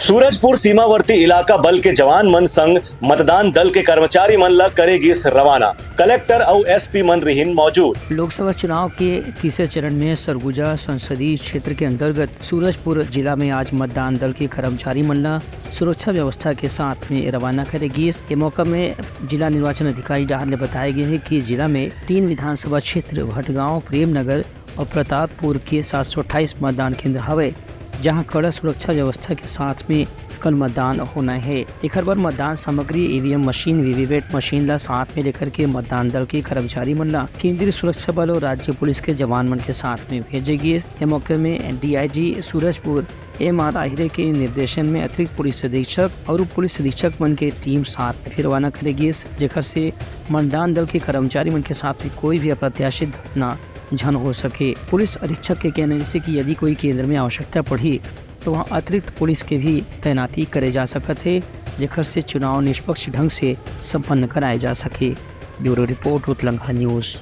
सूरजपुर सीमावर्ती इलाका बल के जवान मन संग मतदान दल के कर्मचारी मन ला करेगी रवाना। कलेक्टर और एसपी मन रिहिन मौजूद। लोकसभा चुनाव के तीसरे चरण में सरगुजा संसदीय क्षेत्र के अंतर्गत सूरजपुर जिला में आज मतदान दल के कर्मचारी मन ला सुरक्षा व्यवस्था के साथ में रवाना करेगी। इस मौका में जिला निर्वाचन अधिकारी डाहर ने बताया गया है कि जिला में 3 विधानसभा क्षेत्र भटगांव, प्रेमनगर और प्रतापपुर के 728 मतदान केंद्र हवे, जहां कड़ा सुरक्षा व्यवस्था के साथ में कल मतदान होना है। एक बार मतदान सामग्री ईवीएम मशीन, वीवीपैट मशीन ला साथ में लेकर के मतदान दल के कर्मचारी मन ला केंद्रीय सुरक्षा बल और राज्य पुलिस के जवान मन के साथ में भेजेगी। इस मौके में डीआईजी सूरजपुर MR आहिरे के निर्देशन में अतिरिक्त पुलिस अधीक्षक और उप पुलिस अधीक्षक मन के टीम साथ में रवाना करेगी, जेकर से मतदान दल के कर्मचारी मन के साथ में कोई भी अप्रत्याशित घटना झन हो सके। पुलिस अधीक्षक के कहने से कि यदि कोई केंद्र में आवश्यकता पड़ी तो वहाँ अतिरिक्त पुलिस के भी तैनाती करे जा सकत है, जेकर से चुनाव निष्पक्ष ढंग से संपन्न कराए जा सके। ब्यूरो रिपोर्ट, उत्तलंघा न्यूज़।